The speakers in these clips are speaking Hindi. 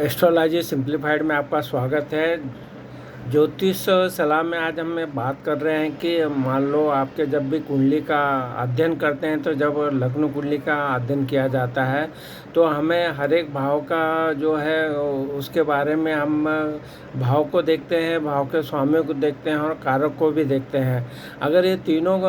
एस्ट्रोलॉजी सिंप्लीफाइड में आपका स्वागत है। ज्योतिष सलाह में आज हम बात कर रहे हैं कि मान लो आपके जब भी कुंडली का अध्ययन करते हैं, तो जब लग्न कुंडली का अध्ययन किया जाता है तो हमें हर एक भाव का जो है उसके बारे में हम भाव को देखते हैं, भाव के स्वामियों को देखते हैं और कारक को भी देखते हैं। अगर ये तीनों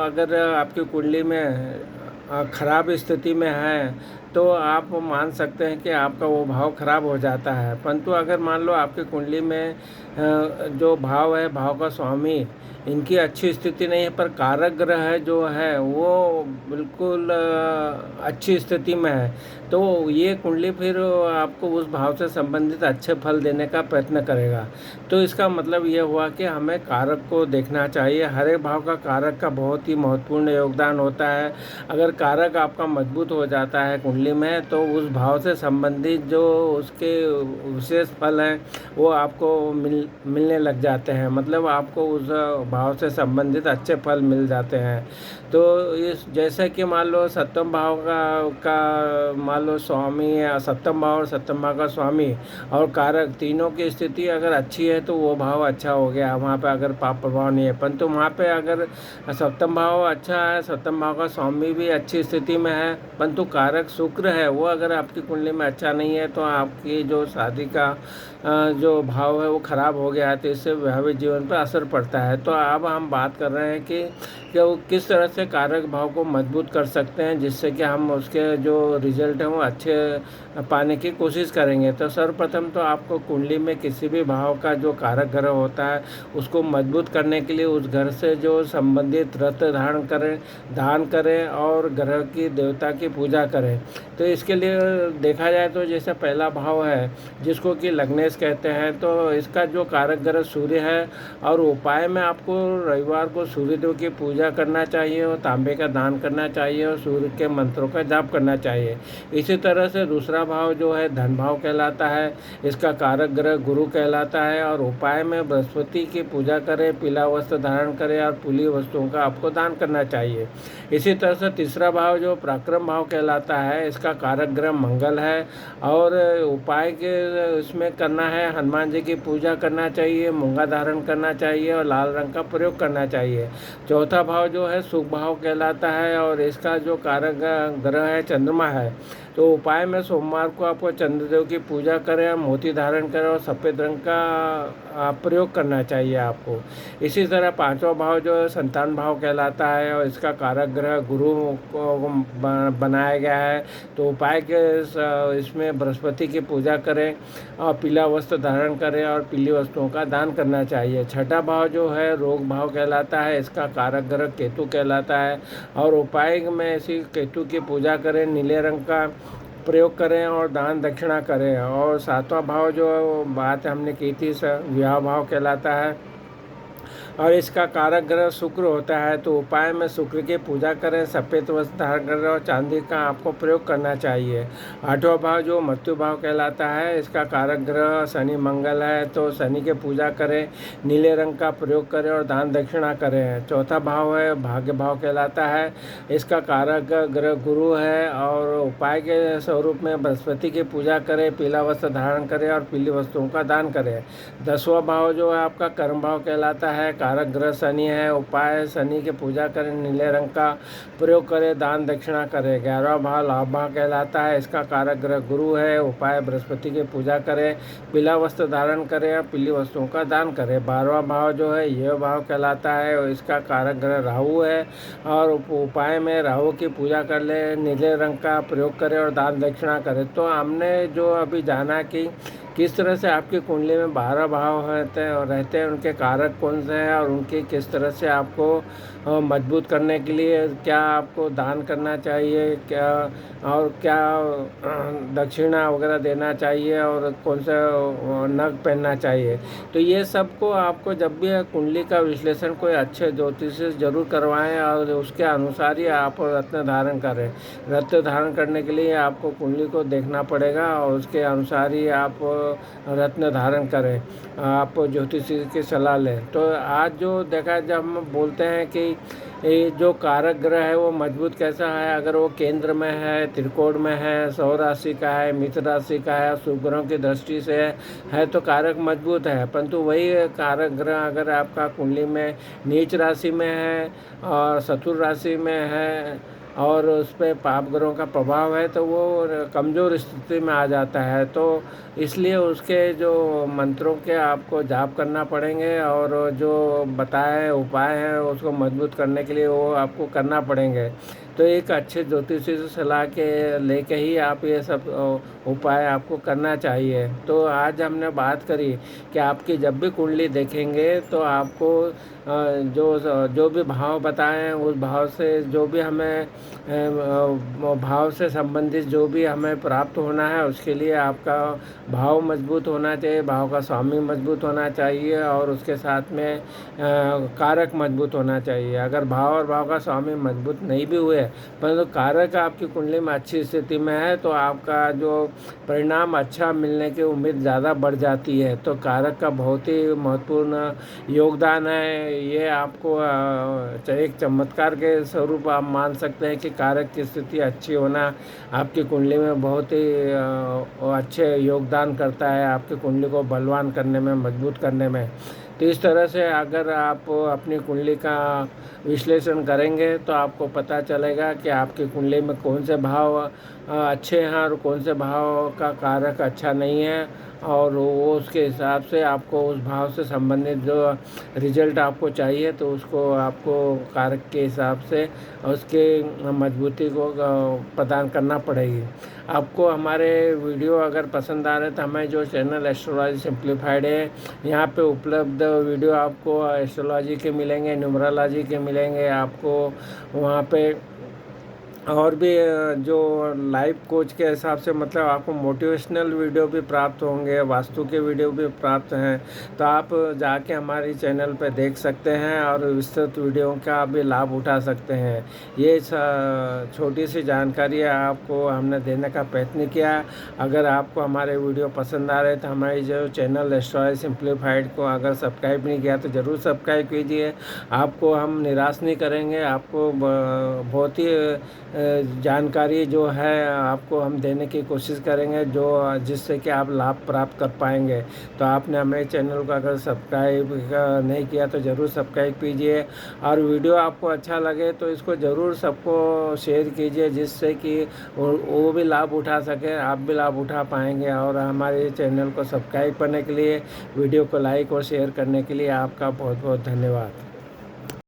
अगर आपकी कुंडली में खराब स्थिति में है तो आप मान सकते हैं कि आपका वो भाव खराब हो जाता है। परंतु अगर मान लो आपकी कुंडली में जो भाव है, भाव का स्वामी, इनकी अच्छी स्थिति नहीं है, पर कारक ग्रह जो है वो बिल्कुल अच्छी स्थिति में है, तो ये कुंडली फिर आपको उस भाव से संबंधित अच्छे फल देने का प्रयत्न करेगा। तो इसका मतलब ये हुआ कि हमें कारक को देखना चाहिए। हर एक भाव का कारक का बहुत ही महत्वपूर्ण योगदान होता है। अगर कारक आपका मजबूत हो जाता है कुंडली में, तो उस भाव से संबंधित जो उसके विशेष फल हैं वो आपको मिलने लग जाते हैं। मतलब आपको उस भाव से संबंधित अच्छे फल मिल जाते हैं। तो इस जैसे कि मान लो सप्तम भाव का मान लो स्वामी है, सप्तम भाव और सप्तम भाव का स्वामी और कारक तीनों की स्थिति अगर अच्छी है तो वो भाव अच्छा हो गया, वहाँ पे अगर पाप प्रभाव नहीं है। परंतु वहाँ पे अगर सप्तम भाव अच्छा है, सप्तम भाव का स्वामी भी अच्छी स्थिति में है, परंतु कारक शुक्र है वो अगर आपकी कुंडली में अच्छा नहीं है, तो आपकी जो शादी का जो भाव है वो खराब हो गया है, तो इससे वैवाहिक जीवन पर असर पड़ता है। तो अब हम बात कर रहे हैं कि वो किस तरह से कारक भाव को मजबूत कर सकते हैं, जिससे कि हम उसके जो रिजल्ट हैं वो अच्छे पाने की कोशिश करेंगे। तो सर्वप्रथम तो आपको कुंडली में किसी भी भाव का जो कारक ग्रह होता है उसको मजबूत करने के लिए उस घर से जो संबंधित रत्न धारण करें, दान करें और ग्रह की देवता की पूजा करें। तो इसके लिए देखा जाए तो जैसे पहला भाव है जिसको कि लग्नेश कहते हैं, तो इसका जो कारक ग्रह सूर्य है, और उपाय में आपको रविवार को सूर्यदेव की पूजा करना चाहिए और तांबे का दान करना चाहिए और सूर्य के मंत्रों का जाप करना चाहिए। इसी तरह से दूसरा भाव जो है धन भाव कहलाता है, इसका कारक ग्रह गुरु कहलाता है और उपाय में बृहस्पति की पूजा करें, पीला वस्त्र धारण करें और पीली वस्तुओं का आपको दान करना चाहिए। इसी तरह से तीसरा भाव जो पराक्रम भाव कहलाता है, इसका कारक ग्रह मंगल है और उपाय के इसमें करना है, हनुमान जी की पूजा करना चाहिए, मूंगा धारण करना चाहिए और लाल रंग का प्रयोग करना चाहिए। चौथा भाव जो है सुख भाव कहलाता है और इसका जो कारक ग्रह है चंद्रमा है। तो उपाय में सोमवार को आपको चंद्रदेव की पूजा करें, मोती धारण करें और सफ़ेद रंग का प्रयोग करना चाहिए आपको। इसी तरह पांचवा भाव जो है संतान भाव कहलाता है और इसका कारक ग्रह गुरु को बनाया गया है। तो उपाय के इसमें बृहस्पति की पूजा करें और पीला वस्त्र धारण करें और पीली वस्तुओं का दान करना चाहिए। छठा भाव जो है रोग भाव कहलाता है, इसका कारक ग्रह केतु कहलाता है और उपाय में ऐसी केतु की पूजा करें, नीले रंग का प्रयोग करें और दान दक्षिणा करें। और सातवां भाव जो बात हमने की थी विवाह भाव कहलाता है और इसका कारक ग्रह शुक्र होता है। तो उपाय में शुक्र की पूजा करें, सफ़ेद वस्त्र धारण करें और चांदी का आपको प्रयोग करना चाहिए। आठवां भाव जो मृत्यु भाव कहलाता है, इसका कारक ग्रह शनि मंगल है, तो शनि की पूजा करें, नीले रंग का प्रयोग करें और दान दक्षिणा करें। चौथा भाव है भाग्य भाव कहलाता है, इसका कारक ग्रह गुरु है और उपाय के स्वरूप में बृहस्पति की पूजा करें, पीला वस्त्र धारण करें और पीली वस्तुओं का दान करें। दसवां भाव जो है आपका कर्म भाव कहलाता है, कारक ग्रह शनि है, उपाय शनि की पूजा करें, नीले रंग का प्रयोग करें, दान दक्षिणा करें। 11वां भाव लाभ भाव कहलाता है, इसका कारक ग्रह गुरु है, उपाय बृहस्पति की पूजा करें, पीला वस्त्र धारण करें और पीली वस्तुओं का दान करें। 12वां भाव जो है ये भाव कहलाता है और इसका कारक ग्रह राहु है और उपाय में राहु की पूजा कर ले, नीले रंग का प्रयोग करें और दान दक्षिणा करें। तो हमने जो अभी जाना कि किस तरह से आपकी कुंडली में 12 भाव रहते हैं, उनके कारक कौन से हैं और उनकी किस तरह से आपको मजबूत करने के लिए क्या आपको दान करना चाहिए, क्या और क्या दक्षिणा वगैरह देना चाहिए और कौन सा नग पहनना चाहिए। तो ये सब को आपको जब भी कुंडली का विश्लेषण कोई अच्छे ज्योतिष से जरूर करवाएं और उसके अनुसार ही आप रत्न धारण करें। रत्न धारण करने के लिए आपको कुंडली को देखना पड़ेगा और उसके अनुसार ही आप रत्न धारण करें, आप ज्योतिषी की सलाह लें। तो आज जो देखा जब हम बोलते हैं कि ये जो कारक ग्रह है वो मजबूत कैसा है, अगर वो केंद्र में है, त्रिकोण में है, सौ राशि का है, मित्र राशि का है, शुभ ग्रहों की दृष्टि से है तो कारक मजबूत है। परंतु वही कारक ग्रह अगर आपका कुंडली में नीच राशि में है और चतुर राशि में है और उस पर पाप ग्रहों का प्रभाव है तो वो कमज़ोर स्थिति में आ जाता है। तो इसलिए उसके जो मंत्रों के आपको जाप करना पड़ेंगे और जो बताए उपाय हैं उसको मजबूत करने के लिए वो आपको करना पड़ेंगे। तो एक अच्छे ज्योतिषी से सलाह के लेके ही आप ये सब उपाय आपको करना चाहिए। तो आज हमने बात करी कि आपकी जब भी कुंडली देखेंगे तो आपको जो भी भाव बताएं उस भाव से जो भी हमें भाव से संबंधित जो भी हमें प्राप्त होना है उसके लिए आपका भाव मजबूत होना चाहिए, भाव का स्वामी मजबूत होना चाहिए और उसके साथ में कारक मजबूत होना चाहिए। अगर भाव और भाव का स्वामी मजबूत नहीं भी हुए परंतु कारक आपकी कुंडली में अच्छी स्थिति में है तो आपका जो परिणाम अच्छा मिलने की उम्मीद ज़्यादा बढ़ जाती है। तो कारक का बहुत ही महत्वपूर्ण योगदान है। ये आपको एक चमत्कार के स्वरूप आप मान सकते हैं कि कारक की स्थिति अच्छी होना आपकी कुंडली में बहुत ही अच्छे योगदान करता है, आपकी कुंडली को बलवान करने में, मजबूत करने में। तो इस तरह से अगर आप अपनी कुंडली का विश्लेषण करेंगे तो आपको पता चलेगा कि आपकी कुंडली में कौन से भाव अच्छे हैं और कौन से भाव का कारक अच्छा नहीं है और वो उसके हिसाब से आपको उस भाव से संबंधित जो रिजल्ट आपको चाहिए तो उसको आपको कारक के हिसाब से उसके मजबूती को प्रदान करना पड़ेगी। आपको हमारे वीडियो अगर पसंद आ रहे तो हमें जो चैनल एस्ट्रोलॉजी सिंप्लीफाइड है यहाँ पे उपलब्ध वीडियो आपको एस्ट्रोलॉजी के मिलेंगे, न्यूमरोलॉजी के मिलेंगे, आपको वहाँ पे और भी जो लाइफ कोच के हिसाब से मतलब आपको मोटिवेशनल वीडियो भी प्राप्त होंगे, वास्तु के वीडियो भी प्राप्त हैं। तो आप जाके हमारी चैनल पे देख सकते हैं और विस्तृत वीडियो का भी लाभ उठा सकते हैं। ये छोटी सी जानकारी आपको हमने देने का प्रयत्न किया। अगर आपको हमारे वीडियो पसंद आ रहे तो हमारी जो चैनल एस्ट्रोलॉजी सिंप्लीफाइड को अगर सब्सक्राइब नहीं किया तो ज़रूर सब्सक्राइब कीजिए। आपको हम निराश नहीं करेंगे, आपको बहुत ही जानकारी जो है आपको हम देने की कोशिश करेंगे जो जिससे कि आप लाभ प्राप्त कर पाएंगे। तो आपने हमारे चैनल को अगर सब्सक्राइब नहीं किया तो ज़रूर सब्सक्राइब कीजिए और वीडियो आपको अच्छा लगे तो इसको ज़रूर सबको शेयर कीजिए जिससे कि वो भी लाभ उठा सके, आप भी लाभ उठा पाएंगे। और हमारे चैनल को सब्सक्राइब करने के लिए, वीडियो को लाइक और शेयर करने के लिए आपका बहुत बहुत धन्यवाद।